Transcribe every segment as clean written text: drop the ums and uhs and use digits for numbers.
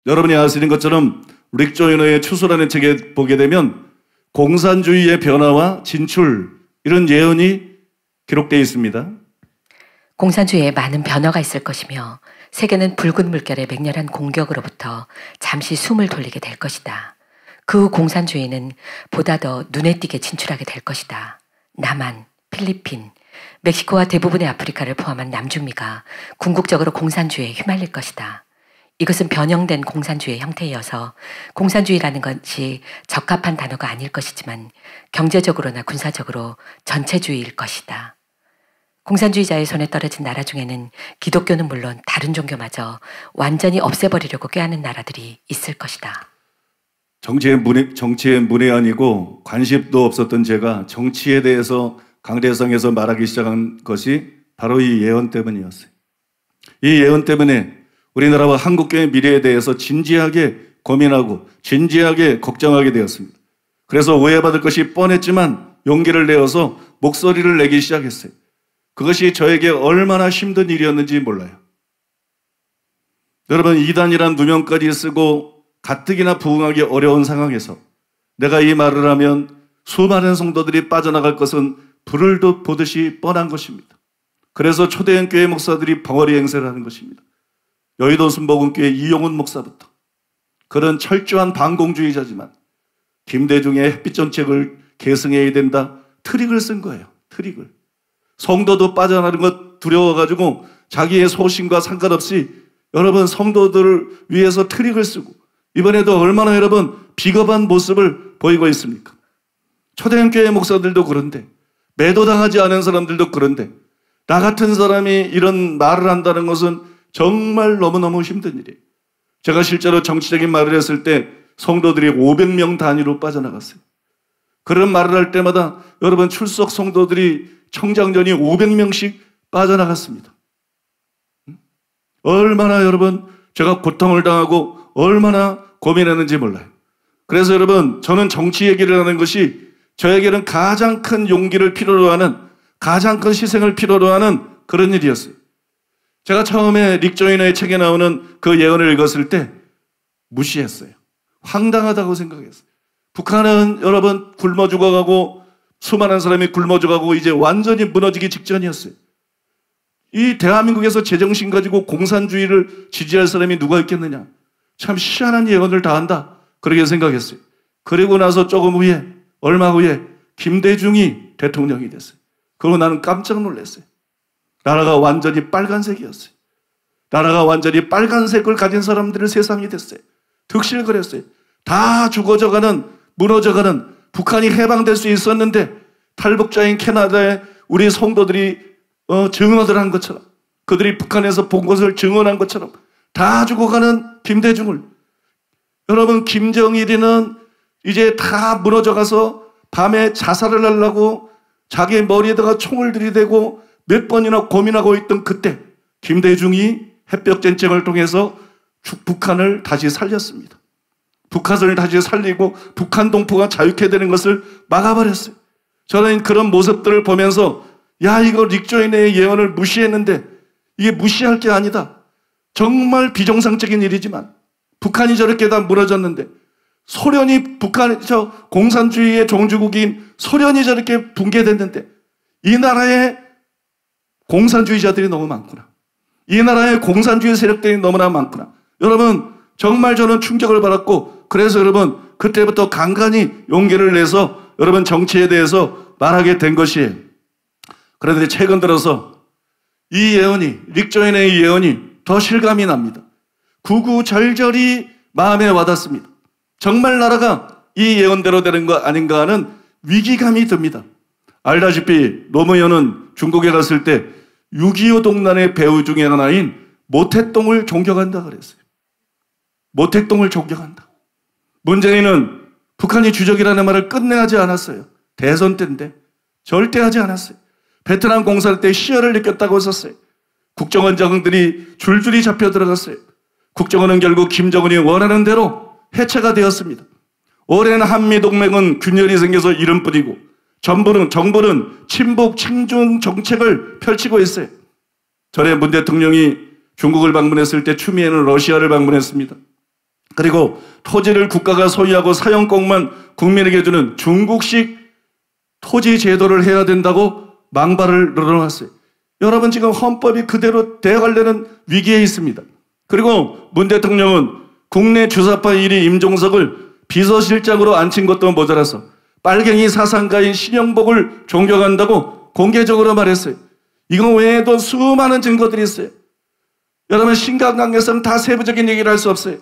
여러분이 아시는 것처럼 릭 조이너의 추수라는 책에 보게 되면 공산주의의 변화와 진출, 이런 예언이 기록되어 있습니다. 공산주의에 많은 변화가 있을 것이며 세계는 붉은 물결의 맹렬한 공격으로부터 잠시 숨을 돌리게 될 것이다. 그 후 공산주의는 보다 더 눈에 띄게 진출하게 될 것이다. 남한, 필리핀, 멕시코와 대부분의 아프리카를 포함한 남중미가 궁극적으로 공산주의에 휘말릴 것이다. 이것은 변형된 공산주의의 형태이어서 공산주의라는 것이 적합한 단어가 아닐 것이지만 경제적으로나 군사적으로 전체주의일 것이다. 공산주의자의 손에 떨어진 나라 중에는 기독교는 물론 다른 종교마저 완전히 없애버리려고 꾀하는 나라들이 있을 것이다. 정치에 문외한이고 관심도 없었던 제가 정치에 대해서 강대상에서 말하기 시작한 것이 바로 이 예언 때문이었어요. 이 예언 때문에 우리나라와 한국교회의 미래에 대해서 진지하게 고민하고 진지하게 걱정하게 되었습니다. 그래서 오해받을 것이 뻔했지만 용기를 내어서 목소리를 내기 시작했어요. 그것이 저에게 얼마나 힘든 일이었는지 몰라요. 여러분, 이단이란 누명까지 쓰고 가뜩이나 부응하기 어려운 상황에서 내가 이 말을 하면 수많은 성도들이 빠져나갈 것은 불을 보듯이 뻔한 것입니다. 그래서 초대형 교회 목사들이 벙어리 행세를 하는 것입니다. 여의도 순복음교회 이용훈 목사부터 그런 철저한 반공주의자지만 김대중의 햇빛 정책을 계승해야 된다. 트릭을 쓴 거예요. 트릭을. 성도도 빠져나가는 것 두려워가지고 자기의 소신과 상관없이 여러분 성도들을 위해서 트릭을 쓰고 이번에도 얼마나 여러분 비겁한 모습을 보이고 있습니까? 초대형 교회 목사들도 그런데 매도당하지 않은 사람들도 그런데 나 같은 사람이 이런 말을 한다는 것은 정말 너무너무 힘든 일이에요. 제가 실제로 정치적인 말을 했을 때 성도들이 500명 단위로 빠져나갔어요. 그런 말을 할 때마다 여러분 출석 성도들이 청장전이 500명씩 빠져나갔습니다. 얼마나 여러분 제가 고통을 당하고 얼마나 고민했는지 몰라요. 그래서 여러분 저는 정치 얘기를 하는 것이 저에게는 가장 큰 용기를 필요로 하는 가장 큰 희생을 필요로 하는 그런 일이었어요. 제가 처음에 릭 조이너의 책에 나오는 그 예언을 읽었을 때 무시했어요. 황당하다고 생각했어요. 북한은 여러분 굶어 죽어가고 수많은 사람이 굶어 죽어가고 이제 완전히 무너지기 직전이었어요. 이 대한민국에서 제정신 가지고 공산주의를 지지할 사람이 누가 있겠느냐. 참 희한한 예언을 다 한다. 그렇게 생각했어요. 그리고 나서 조금 후에 얼마 후에 김대중이 대통령이 됐어요. 그리고 나는 깜짝 놀랐어요. 나라가 완전히 빨간색이었어요. 나라가 완전히 빨간색을 가진 사람들의 세상이 됐어요. 득실거렸어요. 다 죽어져가는 무너져가는 북한이 해방될 수 있었는데 탈북자인 캐나다에 우리 성도들이 증언을 한 것처럼 그들이 북한에서 본 것을 증언한 것처럼 다 죽어가는 김대중을 여러분 김정일이는 이제 다 무너져가서 밤에 자살을 하려고 자기 머리에다가 총을 들이대고 몇 번이나 고민하고 있던 그때 김대중이 햇볕전쟁을 통해서 북한을 다시 살렸습니다. 북한을 다시 살리고 북한 동포가 자유케 되는 것을 막아버렸어요. 저는 그런 모습들을 보면서 야 이거 릭 조이너의 예언을 무시했는데 이게 무시할 게 아니다. 정말 비정상적인 일이지만 북한이 저렇게 다 무너졌는데 소련이 공산주의의 종주국인 소련이 저렇게 붕괴됐는데 이 나라에 공산주의자들이 너무 많구나. 이 나라에 공산주의 세력들이 너무나 많구나. 여러분 정말 저는 충격을 받았고 그래서 여러분 그때부터 간간히 용기를 내서 여러분 정치에 대해서 말하게 된 것이에요. 그런데 최근 들어서 이 예언이 릭 조이너의 예언이 더 실감이 납니다. 구구절절이 마음에 와닿습니다. 정말 나라가 이 예언대로 되는 거 아닌가 하는 위기감이 듭니다. 알다시피 노무현은 중국에 갔을 때 6.25 동란의 배우 중에 하나인 모택동을 존경한다 그랬어요. 모택동을 존경한다. 문재인은 북한이 주적이라는 말을 끝내 하지 않았어요. 대선 때인데 절대 하지 않았어요. 베트남 공살 때 희열을 느꼈다고 썼어요. 국정원장들이 줄줄이 잡혀 들어갔어요. 국정원은 결국 김정은이 원하는 대로 해체가 되었습니다. 오랜 한미동맹은 균열이 생겨서 이름뿐이고 정부는 친북 친중 정책을 펼치고 있어요. 전에 문 대통령이 중국을 방문했을 때 추미애는 러시아를 방문했습니다. 그리고 토지를 국가가 소유하고 사용권만 국민에게 주는 중국식 토지 제도를 해야 된다고 망발을 늘어놨어요. 여러분 지금 헌법이 그대로 되어가려는 위기에 있습니다. 그리고 문 대통령은 국내 주사파 1위 임종석을 비서실장으로 앉힌 것도 모자라서 빨갱이 사상가인 신영복을 존경한다고 공개적으로 말했어요. 이거 외에도 수많은 증거들이 있어요. 여러분 신강관계상 다 세부적인 얘기를 할 수 없어요.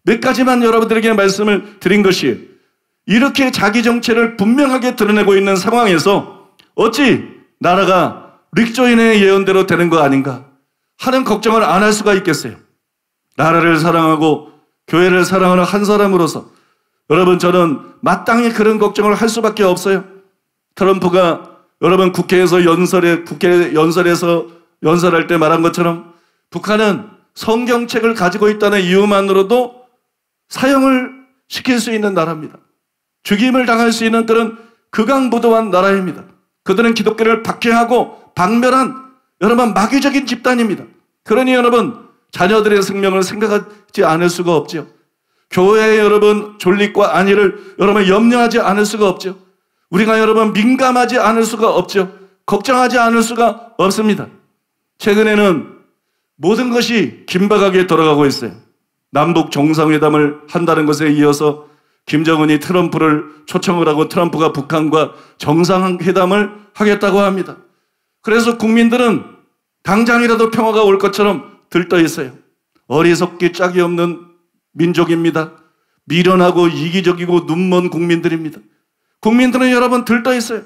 몇 가지만 여러분들에게 말씀을 드린 것이에요. 이렇게 자기 정체를 분명하게 드러내고 있는 상황에서 어찌 나라가 릭조인의 예언대로 되는 거 아닌가 하는 걱정을 안 할 수가 있겠어요. 나라를 사랑하고 교회를 사랑하는 한 사람으로서 여러분 저는 마땅히 그런 걱정을 할 수밖에 없어요. 트럼프가 여러분 국회 연설에서 연설할 때 말한 것처럼 북한은 성경책을 가지고 있다는 이유만으로도 사형을 시킬 수 있는 나라입니다. 죽임을 당할 수 있는 그런 극악무도한 나라입니다. 그들은 기독교를 박해하고 박멸한 여러분 마귀적인 집단입니다. 그러니 여러분 자녀들의 생명을 생각하지 않을 수가 없죠. 교회의 여러분 존립과 안위를 여러분 염려하지 않을 수가 없죠. 우리가 여러분 민감하지 않을 수가 없죠. 걱정하지 않을 수가 없습니다. 최근에는 모든 것이 긴박하게 돌아가고 있어요. 남북 정상회담을 한다는 것에 이어서 김정은이 트럼프를 초청을 하고 트럼프가 북한과 정상회담을 하겠다고 합니다. 그래서 국민들은 당장이라도 평화가 올 것처럼 들떠 있어요. 어리석기 짝이 없는 민족입니다. 미련하고 이기적이고 눈먼 국민들입니다. 국민들은 여러분 들떠 있어요.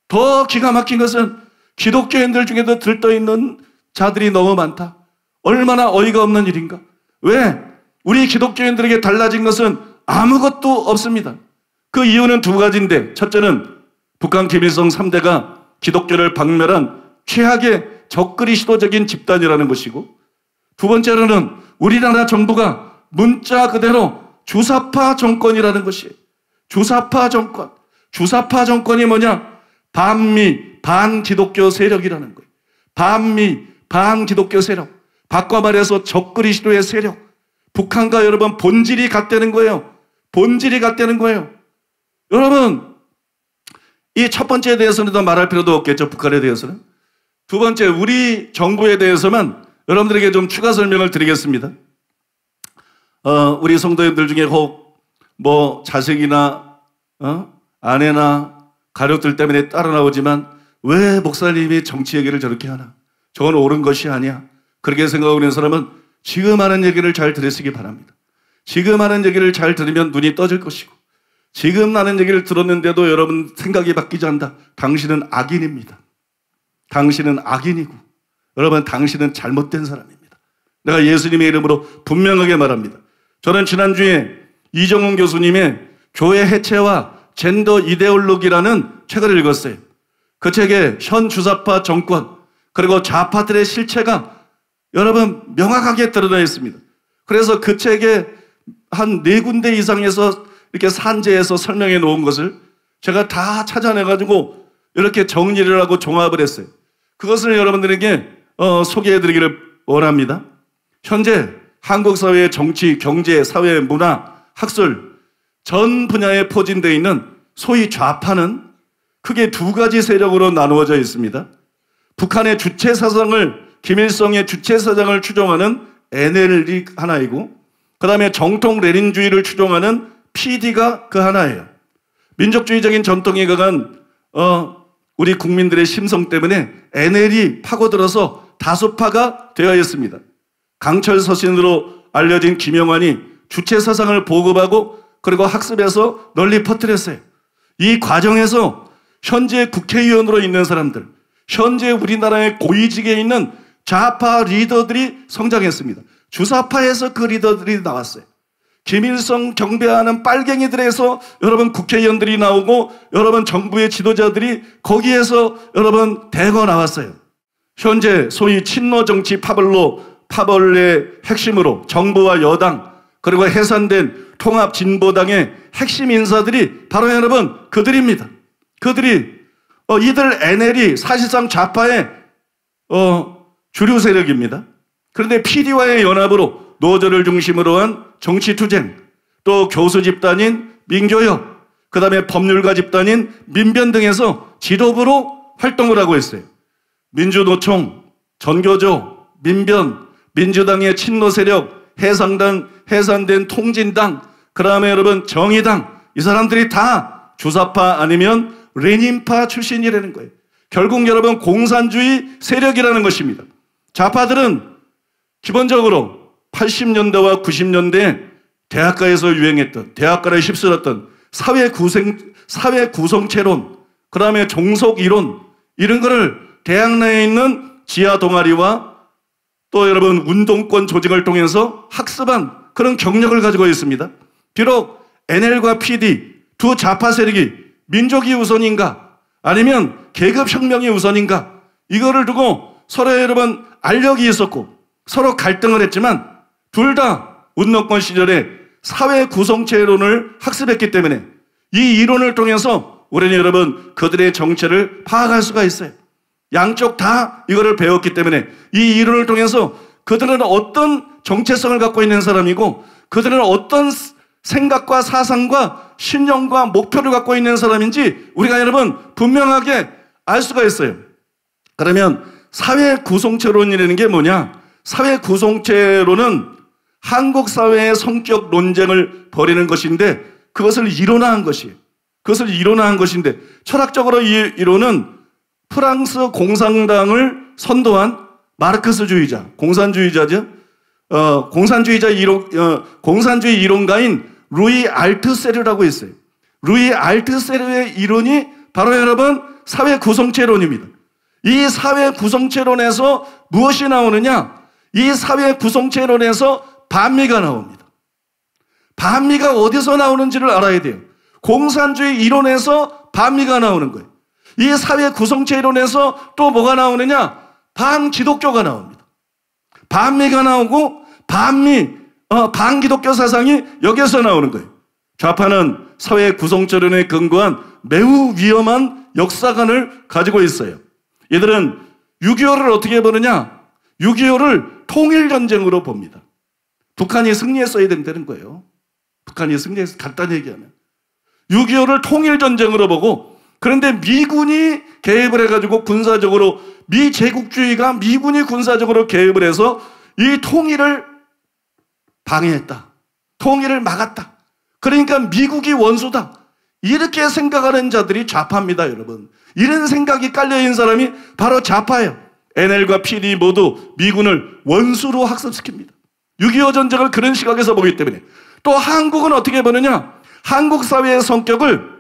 더 기가 막힌 것은 기독교인들 중에도 들떠 있는 자들이 너무 많다. 얼마나 어이가 없는 일인가. 왜? 우리 기독교인들에게 달라진 것은 아무것도 없습니다. 그 이유는 두 가지인데 첫째는 북한 김일성 3대가 기독교를 박멸한 최악의 적그리 시도적인 집단이라는 것이고 두 번째로는 우리나라 정부가 문자 그대로 주사파 정권이라는 것이에요. 주사파 정권. 주사파 정권이 뭐냐? 반미, 반기독교 세력이라는 거예요. 반미, 반기독교 세력. 바꿔 말해서 적그리 시도의 세력. 북한과 여러분 본질이 같다는 거예요. 본질이 같다는 거예요. 여러분 이 첫 번째에 대해서는 더 말할 필요도 없겠죠. 북한에 대해서는. 두 번째 우리 정부에 대해서만 여러분들에게 좀 추가 설명을 드리겠습니다. 우리 성도님들 중에 혹 뭐 자식이나 아내나 가족들 때문에 따라 나오지만 왜 목사님이 정치 얘기를 저렇게 하나? 저건 옳은 것이 아니야. 그렇게 생각하고 있는 사람은 지금 하는 얘기를 잘 들으시기 바랍니다. 지금 하는 얘기를 잘 들으면 눈이 떠질 것이고 지금 하는 얘기를 들었는데도 여러분 생각이 바뀌지 않는다. 당신은 악인입니다. 당신은 악인이고 여러분 당신은 잘못된 사람입니다. 내가 예수님의 이름으로 분명하게 말합니다. 저는 지난주에 이정훈 교수님의 교회 해체와 젠더 이데올로기라는 책을 읽었어요. 그 책에 현 주사파 정권 그리고 좌파들의 실체가 여러분 명확하게 드러나 있습니다. 그래서 그 책에 한 4군데 이상에서 이렇게 산재해서 설명해 놓은 것을 제가 다 찾아내가지고 이렇게 정리를 하고 종합을 했어요. 그것을 여러분들에게 소개해 드리기를 원합니다. 현재 한국 사회의 정치, 경제, 사회, 문화, 학술 전 분야에 포진되어 있는 소위 좌파는 크게 두 가지 세력으로 나누어져 있습니다. 북한의 주체 사상을 김일성의 주체 사상을 추종하는 NL이 하나이고 그 다음에 정통 레닌주의를 추종하는 PD가 그 하나예요. 민족주의적인 전통에 강한 우리 국민들의 심성 때문에 NL이 파고들어서 다수파가 되어 있습니다. 강철 서신으로 알려진 김영환이 주체 사상을 보급하고 그리고 학습해서 널리 퍼뜨렸어요. 이 과정에서 현재 국회의원으로 있는 사람들, 현재 우리나라의 고위직에 있는 좌파 리더들이 성장했습니다. 주사파에서 그 리더들이 나왔어요. 김일성 경배하는 빨갱이들에서 여러분 국회의원들이 나오고 여러분 정부의 지도자들이 거기에서 여러분 대거 나왔어요. 현재 소위 친노 정치 파벌의 핵심으로 정부와 여당 그리고 해산된 통합 진보당의 핵심 인사들이 바로 여러분 그들입니다. 그들이 이들 NL이 사실상 좌파의 주류 세력입니다. 그런데 PD와의 연합으로 노조를 중심으로 한 정치투쟁, 또 교수 집단인 민교협, 그 다음에 법률가 집단인 민변 등에서 지도부로 활동을 하고 있어요. 민주노총, 전교조, 민변, 민주당의 친노 세력, 해상당, 해산된 통진당, 그 다음에 여러분 정의당, 이 사람들이 다 주사파 아니면 레닌파 출신이라는 거예요. 결국 여러분 공산주의 세력이라는 것입니다. 좌파들은 기본적으로 80년대와 90년대에 대학가에서 유행했던, 대학가를 휩쓸었던 사회 구성체론, 그 다음에 종속이론, 이런 거를 대학 내에 있는 지하 동아리와 또 여러분 운동권 조직을 통해서 학습한 그런 경력을 가지고 있습니다. 비록 NL과 PD 두 좌파 세력이 민족이 우선인가 아니면 계급혁명이 우선인가, 이거를 두고 서로 여러분 알력이 있었고 서로 갈등을 했지만 둘 다 운동권 시절에 사회 구성체론을 학습했기 때문에 이 이론을 통해서 우리는 여러분 그들의 정체를 파악할 수가 있어요. 양쪽 다 이거를 배웠기 때문에 이 이론을 통해서 그들은 어떤 정체성을 갖고 있는 사람이고 그들은 어떤 생각과 사상과 신념과 목표를 갖고 있는 사람인지 우리가 여러분 분명하게 알 수가 있어요. 그러면 사회 구성체론이라는 게 뭐냐? 사회 구성체론은 한국 사회의 성격 논쟁을 벌이는 것인데 그것을 이론화한 것이에요. 그것을 이론화한 것인데 철학적으로 이 이론은 프랑스 공산당을 선도한 마르크스주의자, 공산주의자죠. 공산주의 이론가인 루이 알트세르라고 있어요. 루이 알트세르의 이론이 바로 여러분 사회 구성체론입니다. 이 사회 구성체론에서 무엇이 나오느냐? 이 사회 구성체론에서 반미가 나옵니다. 반미가 어디서 나오는지를 알아야 돼요. 공산주의 이론에서 반미가 나오는 거예요. 이 사회 구성체 이론에서 또 뭐가 나오느냐? 반기독교가 나옵니다. 반미가 나오고 반기독교 사상이 여기서 나오는 거예요. 좌파는 사회 구성체론에 근거한 매우 위험한 역사관을 가지고 있어요. 얘들은 6.25를 어떻게 보느냐? 6.25를 통일전쟁으로 봅니다. 북한이 승리했어야 된다는 거예요. 북한이 승리해서 간단히 얘기하면 6.25를 통일전쟁으로 보고, 그런데 미군이 개입을 해가지고 군사적으로 미제국주의가 미군이 군사적으로 개입을 해서 이 통일을 방해했다. 통일을 막았다. 그러니까 미국이 원수다. 이렇게 생각하는 자들이 좌파입니다, 여러분. 이런 생각이 깔려있는 사람이 바로 좌파예요. NL과 PD 모두 미군을 원수로 학습시킵니다. 6.25 전쟁을 그런 시각에서 보기 때문에. 또 한국은 어떻게 보느냐? 한국 사회의 성격을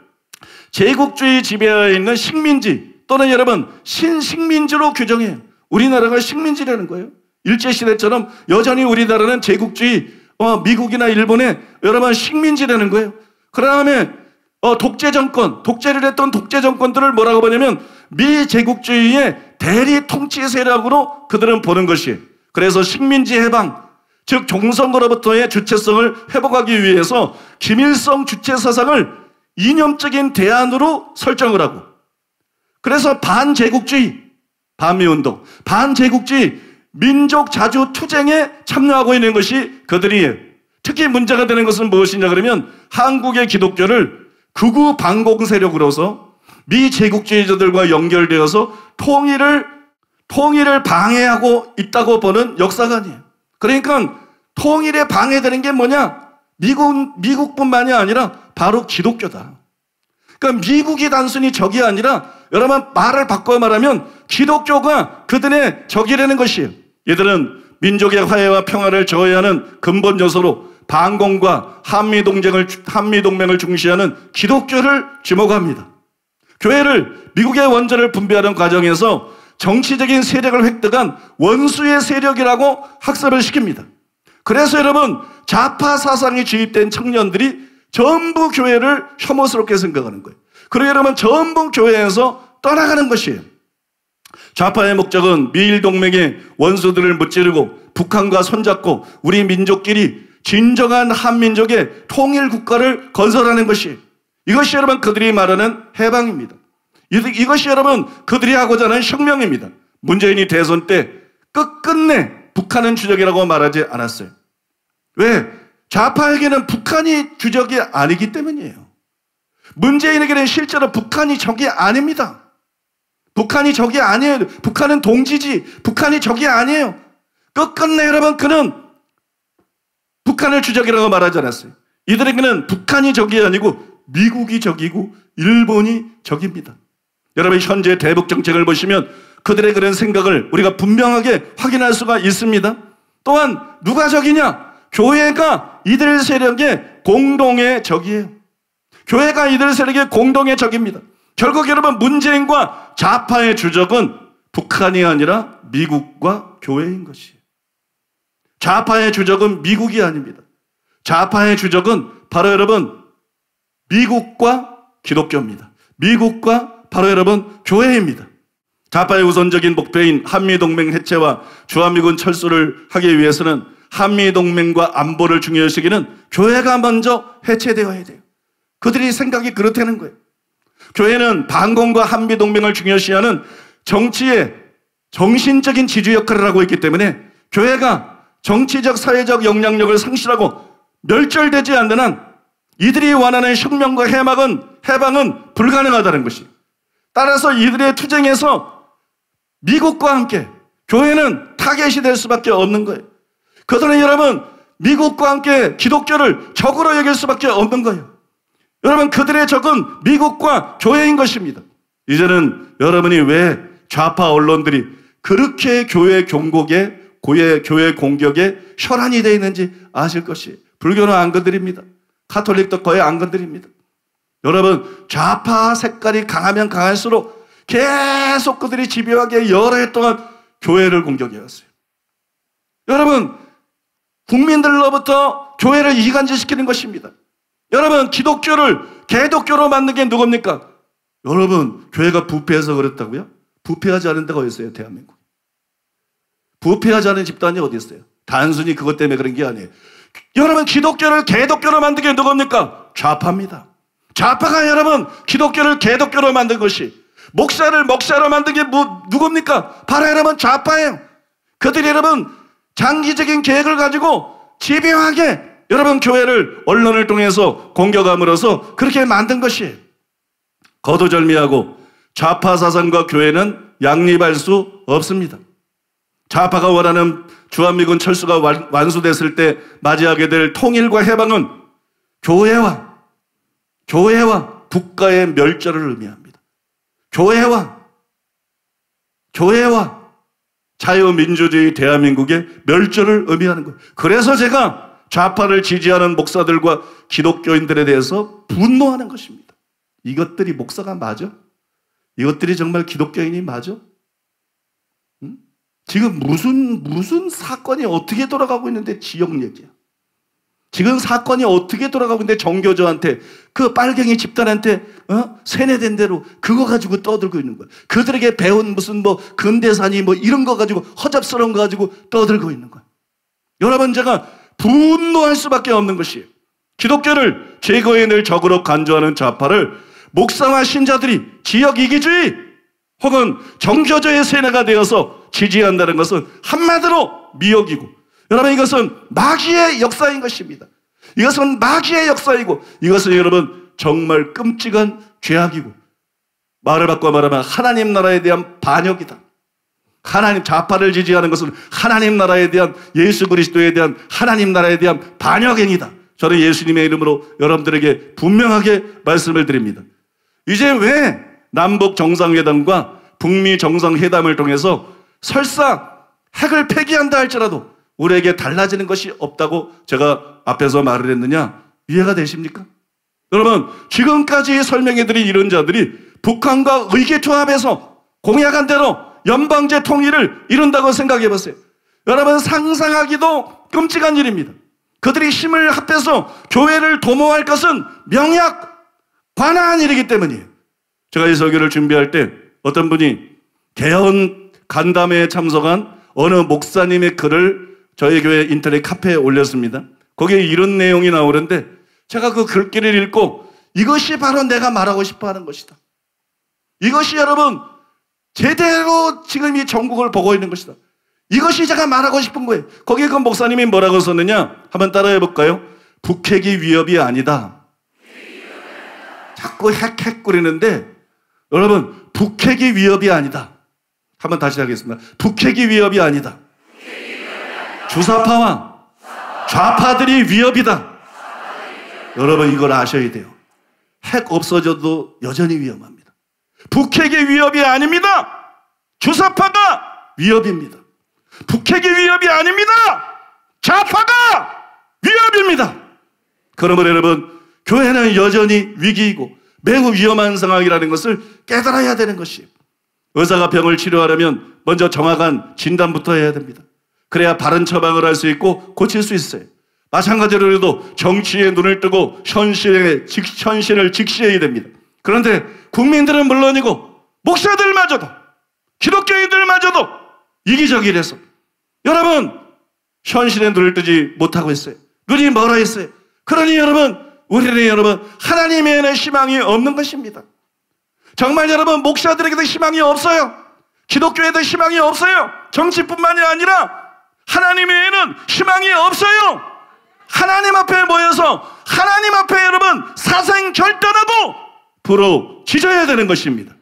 제국주의 지배하에 있는 식민지 또는 여러분 신식민지로 규정해요. 우리나라가 식민지라는 거예요. 일제시대처럼 여전히 우리나라는 제국주의, 미국이나 일본의 여러분 식민지라는 거예요. 그 다음에 독재 정권, 독재를 했던 독재 정권들을 뭐라고 보냐면 미제국주의의 대리 통치 세력으로 그들은 보는 것이에요. 그래서 식민지 해방, 즉 종성으로부터의 주체성을 회복하기 위해서 김일성 주체 사상을 이념적인 대안으로 설정을 하고, 그래서 반제국주의, 반미운동, 반제국주의, 민족 자주 투쟁에 참여하고 있는 것이 그들이에요. 특히 문제가 되는 것은 무엇이냐 그러면 한국의 기독교를 극우 반공 세력으로서 미제국주의자들과 연결되어서 통일을 방해하고 있다고 보는 역사관이에요. 그러니까 통일에 방해되는 게 뭐냐? 미국뿐만이 아니라 바로 기독교다. 그러니까 미국이 단순히 적이 아니라 여러분 말을 바꿔 말하면 기독교가 그들의 적이라는 것이에요. 얘들은 민족의 화해와 평화를 저해하는 근본 요소로 반공과 한미동맹을 중시하는 기독교를 지목합니다. 교회를 미국의 원조를 분배하는 과정에서 정치적인 세력을 획득한 원수의 세력이라고 학습을 시킵니다. 그래서 여러분 좌파 사상이 주입된 청년들이 전부 교회를 혐오스럽게 생각하는 거예요. 그리고 여러분 전부 교회에서 떠나가는 것이에요. 좌파의 목적은 미일 동맹의 원수들을 무찌르고 북한과 손잡고 우리 민족끼리 진정한 한민족의 통일 국가를 건설하는 것이에요. 이것이 여러분 그들이 말하는 해방입니다. 이것이 여러분 그들이 하고자 하는 혁명입니다. 문재인이 대선 때 끝끝내 북한은 주적이라고 말하지 않았어요. 왜? 좌파에게는 북한이 주적이 아니기 때문이에요. 문재인에게는 실제로 북한이 적이 아닙니다. 북한이 적이 아니에요. 북한은 동지지. 북한이 적이 아니에요. 끝끝내 여러분, 그는 북한을 주적이라고 말하지 않았어요. 이들에게는 북한이 적이 아니고 미국이 적이고 일본이 적입니다. 여러분, 현재 대북 정책을 보시면 그들의 그런 생각을 우리가 분명하게 확인할 수가 있습니다. 또한 누가 적이냐? 교회가 이들 세력의 공동의 적이에요. 교회가 이들 세력의 공동의 적입니다. 결국 여러분, 문재인과 좌파의 주적은 북한이 아니라 미국과 교회인 것이에요. 좌파의 주적은 미국이 아닙니다. 좌파의 주적은 바로 여러분 미국과 기독교입니다. 미국과 바로 여러분 교회입니다. 좌파의 우선적인 목표인 한미동맹 해체와 주한미군 철수를 하기 위해서는 한미동맹과 안보를 중요시하기는 교회가 먼저 해체되어야 돼요. 그들이 생각이 그렇다는 거예요. 교회는 반공과 한미동맹을 중요시하는 정치의 정신적인 지주 역할을 하고 있기 때문에 교회가 정치적 사회적 영향력을 상실하고 멸절되지 않는 한 이들이 원하는 혁명과 해방은 불가능하다는 것이. 따라서 이들의 투쟁에서 미국과 함께 교회는 타겟이 될 수밖에 없는 거예요. 그들은 여러분 미국과 함께 기독교를 적으로 여길 수밖에 없는 거예요. 여러분, 그들의 적은 미국과 교회인 것입니다. 이제는 여러분이 왜 좌파 언론들이 그렇게 교회 경곡에 교회 공격에 혈안이 되어 있는지 아실 것이에요. 불교는 안 건드립니다. 가톨릭도 거의 안 건드립니다. 여러분, 좌파 색깔이 강하면 강할수록 계속 그들이 집요하게 여러 해 동안 교회를 공격해왔어요. 여러분, 국민들로부터 교회를 이간질시키는 것입니다. 여러분, 기독교를 개독교로 만든 게 누굽니까? 여러분, 교회가 부패해서 그랬다고요? 부패하지 않은 데가 어디 있어요, 대한민국? 부패하지 않은 집단이 어디 있어요? 단순히 그것 때문에 그런 게 아니에요. 여러분, 기독교를 개독교로 만든 게 누굽니까? 좌파입니다. 좌파가 여러분 기독교를 개독교로 만든 것이, 목사를 목사로 만든 게 누굽니까? 바로 여러분 좌파예요. 그들이 여러분 장기적인 계획을 가지고 집요하게 여러분 교회를 언론을 통해서 공격함으로써 그렇게 만든 것이에요. 거두절미하고 좌파 사상과 교회는 양립할 수 없습니다. 좌파가 원하는 주한미군 철수가 완수됐을 때 맞이하게 될 통일과 해방은 교회와 국가의 멸절을 의미합니다. 교회와 자유민주주의 대한민국의 멸절을 의미하는 거예요. 그래서 제가 좌파를 지지하는 목사들과 기독교인들에 대해서 분노하는 것입니다. 이것들이 목사가 맞아? 이것들이 정말 기독교인이 맞아? 응? 지금 무슨 사건이 어떻게 돌아가고 있는데 지역 얘기야. 지금 사건이 어떻게 돌아가고 있는데 정교조한테 그 빨갱이 집단한테 세뇌된 대로 그거 가지고 떠들고 있는 거야. 그들에게 배운 무슨 근대사니 이런 거 가지고 허접스러운 거 가지고 떠들고 있는 거야. 여러분, 제가 분노할 수밖에 없는 것이에요. 기독교를 제거해낼 적으로 간주하는 좌파를 목사와 신자들이 지역 이기주의 혹은 정교조의 세뇌가 되어서 지지한다는 것은 한마디로 미혹이고, 여러분, 이것은 마귀의 역사인 것입니다. 이것은 마귀의 역사이고, 이것은 여러분 정말 끔찍한 죄악이고, 말을 바꿔 말하면 하나님 나라에 대한 반역이다. 좌파를 지지하는 것은 하나님 나라에 대한, 예수 그리스도에 대한 하나님 나라에 대한 반역행위다. 저는 예수님의 이름으로 여러분들에게 분명하게 말씀을 드립니다. 이제 왜 남북 정상회담과 북미 정상회담을 통해서 설사 핵을 폐기한다 할지라도 우리에게 달라지는 것이 없다고 제가 앞에서 말을 했느냐? 이해가 되십니까? 여러분, 지금까지 설명해드린 이런 자들이 북한과 의기투합해서 공약한 대로 연방제 통일을 이룬다고 생각해 보세요. 여러분, 상상하기도 끔찍한 일입니다. 그들이 힘을 합해서 교회를 도모할 것은 명약 관아한 일이기 때문이에요. 제가 이 설교를 준비할 때 어떤 분이 개헌 간담회에 참석한 어느 목사님의 글을 저희 교회 인터넷 카페에 올렸습니다. 거기에 이런 내용이 나오는데 제가 그 글귀를 읽고 이것이 바로 내가 말하고 싶어 하는 것이다. 이것이 여러분 제대로 지금 이 전국을 보고 있는 것이다. 이것이 제가 말하고 싶은 거예요. 거기에 그 목사님이 뭐라고 썼느냐? 한번 따라해 볼까요? 북핵이 위협이 아니다. 자꾸 핵꾸리는데 여러분, 북핵이 위협이 아니다. 한번 다시 하겠습니다. 북핵이 위협이 아니다. 주사파와 좌파들이 위협이다. 여러분, 이걸 아셔야 돼요. 핵 없어져도 여전히 위험합니다. 북핵이 위협이 아닙니다. 주사파가 위협입니다. 북핵이 위협이 아닙니다. 좌파가 위협입니다. 그러므로 여러분, 교회는 여전히 위기이고 매우 위험한 상황이라는 것을 깨달아야 되는 것이에요. 의사가 병을 치료하려면 먼저 정확한 진단부터 해야 됩니다. 그래야 바른 처방을 할 수 있고 고칠 수 있어요. 마찬가지로 정치에 눈을 뜨고 현실을 직시해야 됩니다. 그런데 국민들은 물론이고 목사들마저도 기독교인들마저도 이기적이라서 여러분, 현실에 눈을 뜨지 못하고 있어요. 눈이 멀어 있어요. 그러니 우리는 하나님에는 희망이 없는 것입니다. 정말 여러분, 목사들에게도 희망이 없어요. 기독교에도 희망이 없어요. 정치뿐만이 아니라 하나님 외에는 희망이 없어요. 하나님 앞에 모여서 하나님 앞에 여러분 사생 결단하고 부르짖어야 되는 것입니다.